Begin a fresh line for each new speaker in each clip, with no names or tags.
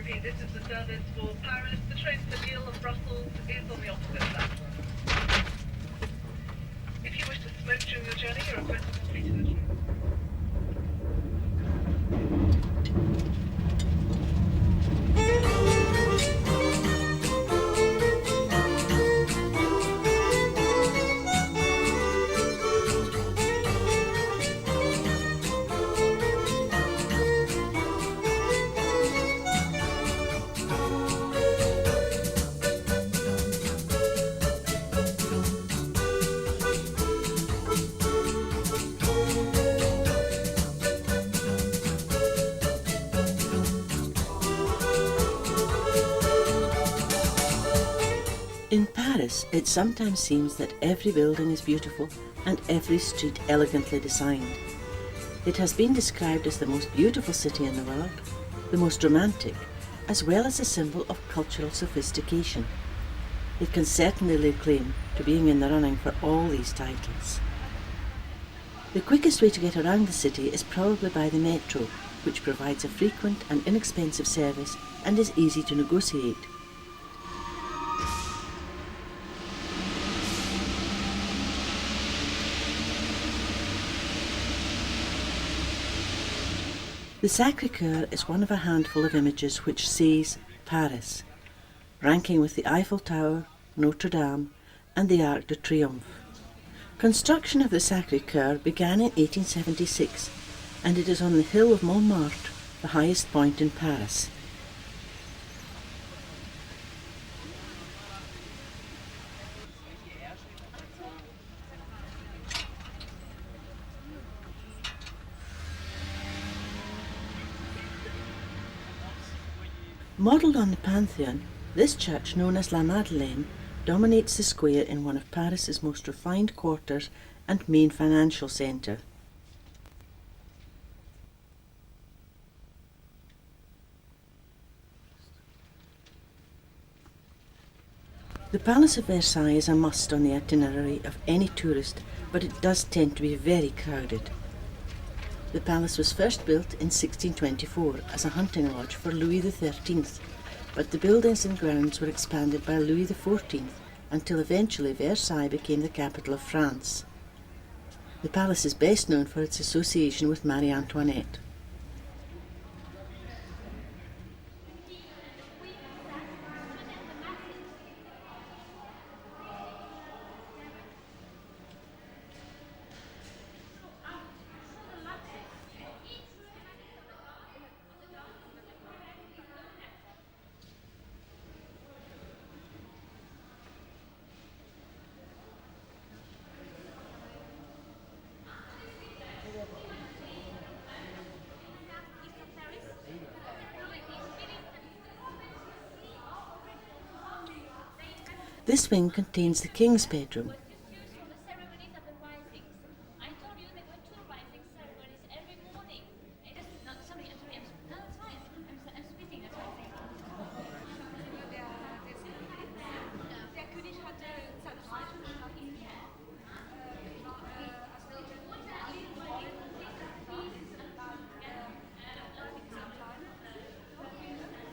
repeat, this is the service for Paris. The train for Lille and Brussels is on the opposite platform. If you wish to smoke during your journey, you're requested to speak to the train.
In Paris, it sometimes seems that every building is beautiful and every street elegantly designed. It has been described as the most beautiful city in the world, the most romantic, as well as a symbol of cultural sophistication. It can certainly lay claim to being in the running for all these titles. The quickest way to get around the city is probably by the metro, which provides a frequent and inexpensive service and is easy to negotiate. The Sacré-Cœur is one of a handful of images which says Paris, ranking with the Eiffel Tower, Notre Dame and the Arc de Triomphe. Construction of the Sacré-Cœur began in 1876 and it is on the hill of Montmartre, the highest point in Paris. Modelled on the Pantheon, this church, known as La Madeleine, dominates the square in one of Paris's most refined quarters and main financial centre. The Palace of Versailles is a must on the itinerary of any tourist, but it does tend to be very crowded. The palace was first built in 1624 as a hunting lodge for Louis XIII, but the buildings and grounds were expanded by Louis XIV until eventually Versailles became the capital of France. The palace is best known for its association with Marie Antoinette. This wing contains the King's bedroom.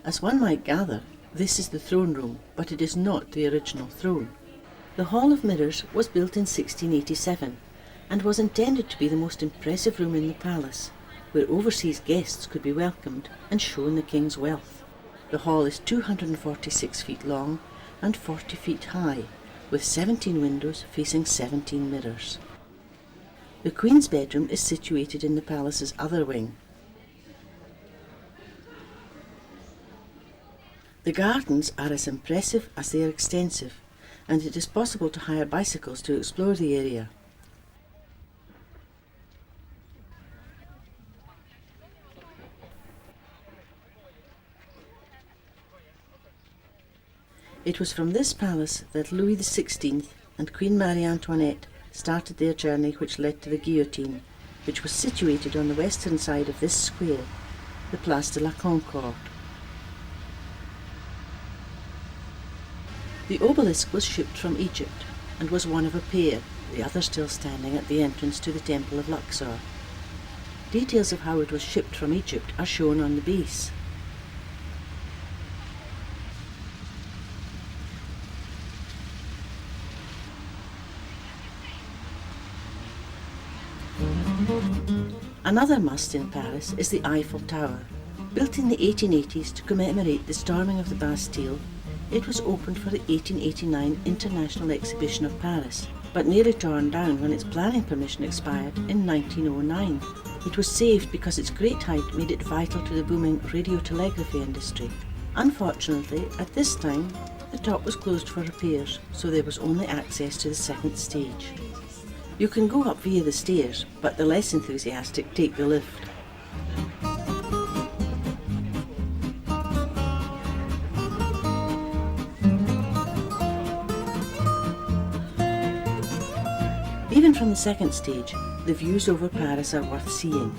As one might gather, this is the throne room, but it is not the original throne. The Hall of Mirrors was built in 1687 and was intended to be the most impressive room in the palace, where overseas guests could be welcomed and shown the king's wealth. The hall is 246 feet long and 40 feet high, with 17 windows facing 17 mirrors. The Queen's bedroom is situated in the palace's other wing. The gardens are as impressive as they are extensive, and it is possible to hire bicycles to explore the area. It was from this palace that Louis XVI and Queen Marie Antoinette started their journey, which led to the guillotine, which was situated on the western side of this square, the Place de la Concorde. The obelisk was shipped from Egypt and was one of a pair, the other still standing at the entrance to the Temple of Luxor. Details of how it was shipped from Egypt are shown on the base. Another must in Paris is the Eiffel Tower. Built in the 1880s to commemorate the storming of the Bastille, it was opened for the 1889 International Exhibition of Paris, but nearly torn down when its planning permission expired in 1909. It was saved because its great height made it vital to the booming radiotelegraphy industry. Unfortunately, at this time, the top was closed for repairs, so there was only access to the second stage. You can go up via the stairs, but the less enthusiastic take the lift. Even from the second stage, the views over Paris are worth seeing.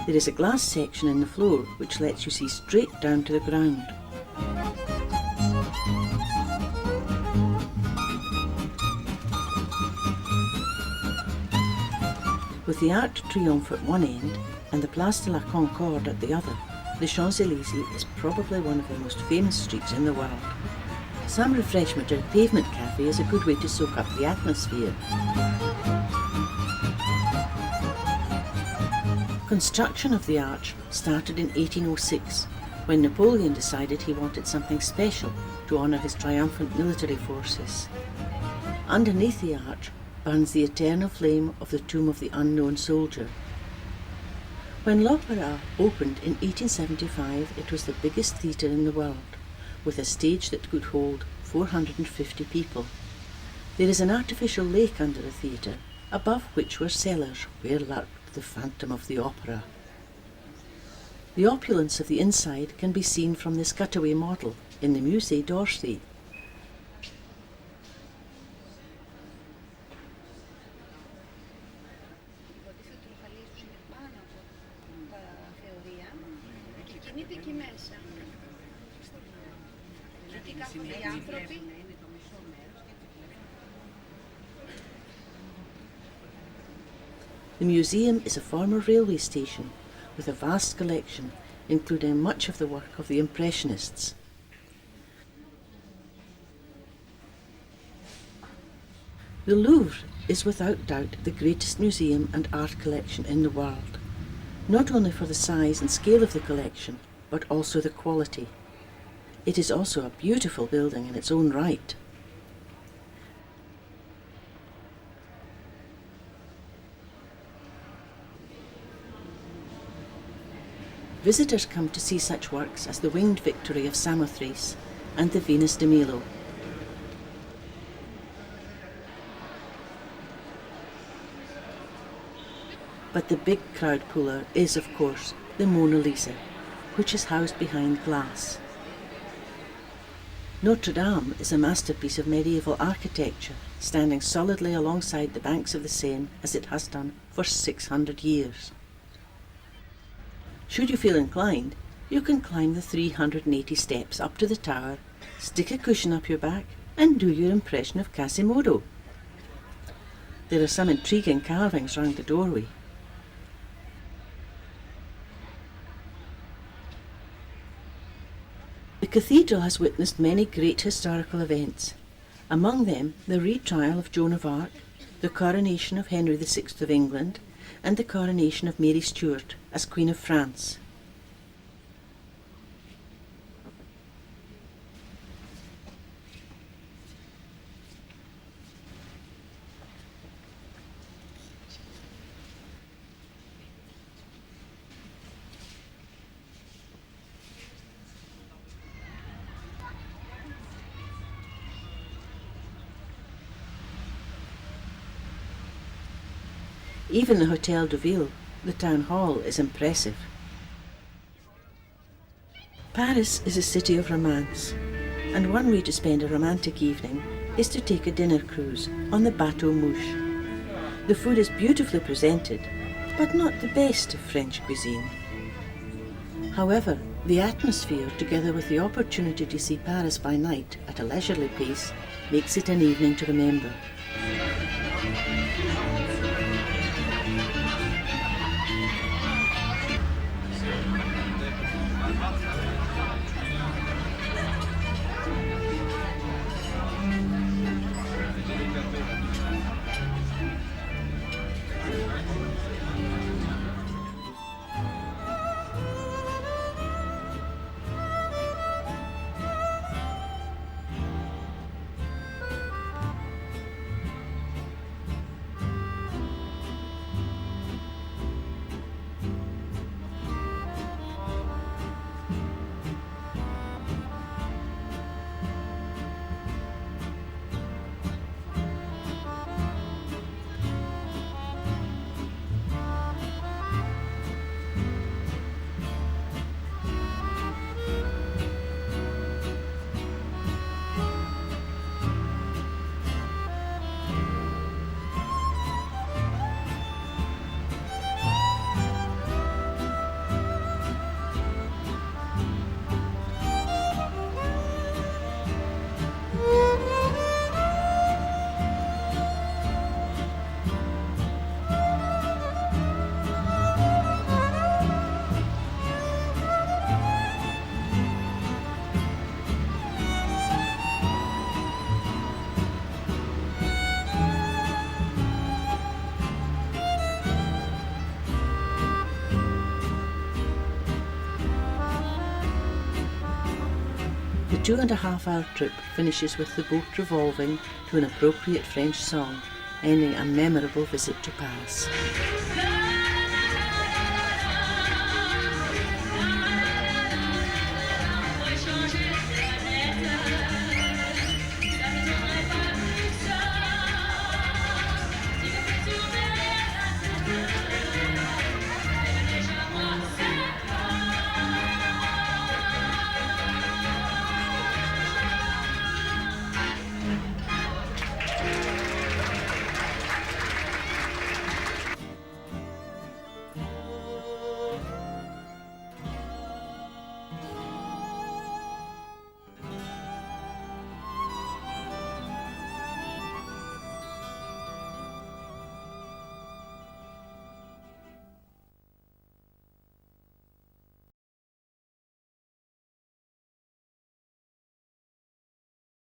There is a glass section in the floor which lets you see straight down to the ground. With the Arc de Triomphe at one end and the Place de la Concorde at the other, the Champs-Élysées is probably one of the most famous streets in the world. Some refreshment at a pavement cafe is a good way to soak up the atmosphere. Construction of the arch started in 1806, when Napoleon decided he wanted something special to honour his triumphant military forces. Underneath the arch burns the eternal flame of the tomb of the unknown soldier. When l'Opéra opened in 1875, it was the biggest theatre in the world, with a stage that could hold 450 people. There is an artificial lake under the theatre, above which were cellars where lurked the Phantom of the Opera. The opulence of the inside can be seen from this cutaway model in the Musée d'Orsay. The museum is a former railway station with a vast collection, including much of the work of the Impressionists. The Louvre is without doubt the greatest museum and art collection in the world, not only for the size and scale of the collection, but also the quality. It is also a beautiful building in its own right. Visitors come to see such works as the Winged Victory of Samothrace and the Venus de Milo. But the big crowd puller is, of course, the Mona Lisa, which is housed behind glass. Notre Dame is a masterpiece of medieval architecture, standing solidly alongside the banks of the Seine as it has done for 600 years. Should you feel inclined, you can climb the 380 steps up to the tower, stick a cushion up your back, and do your impression of Quasimodo. There are some intriguing carvings round the doorway. The cathedral has witnessed many great historical events, among them the retrial of Joan of Arc, the coronation of Henry VI of England, and the coronation of Mary Stuart as Queen of France. Even the Hôtel de Ville, the town hall, is impressive. Paris is a city of romance, and one way to spend a romantic evening is to take a dinner cruise on the Bateau Mouche. The food is beautifully presented, but not the best of French cuisine. However, The atmosphere, together with the opportunity to see Paris by night at a leisurely pace, makes it an evening to remember. The 2.5-hour trip finishes with the boat revolving to an appropriate French song, ending a memorable visit to Paris.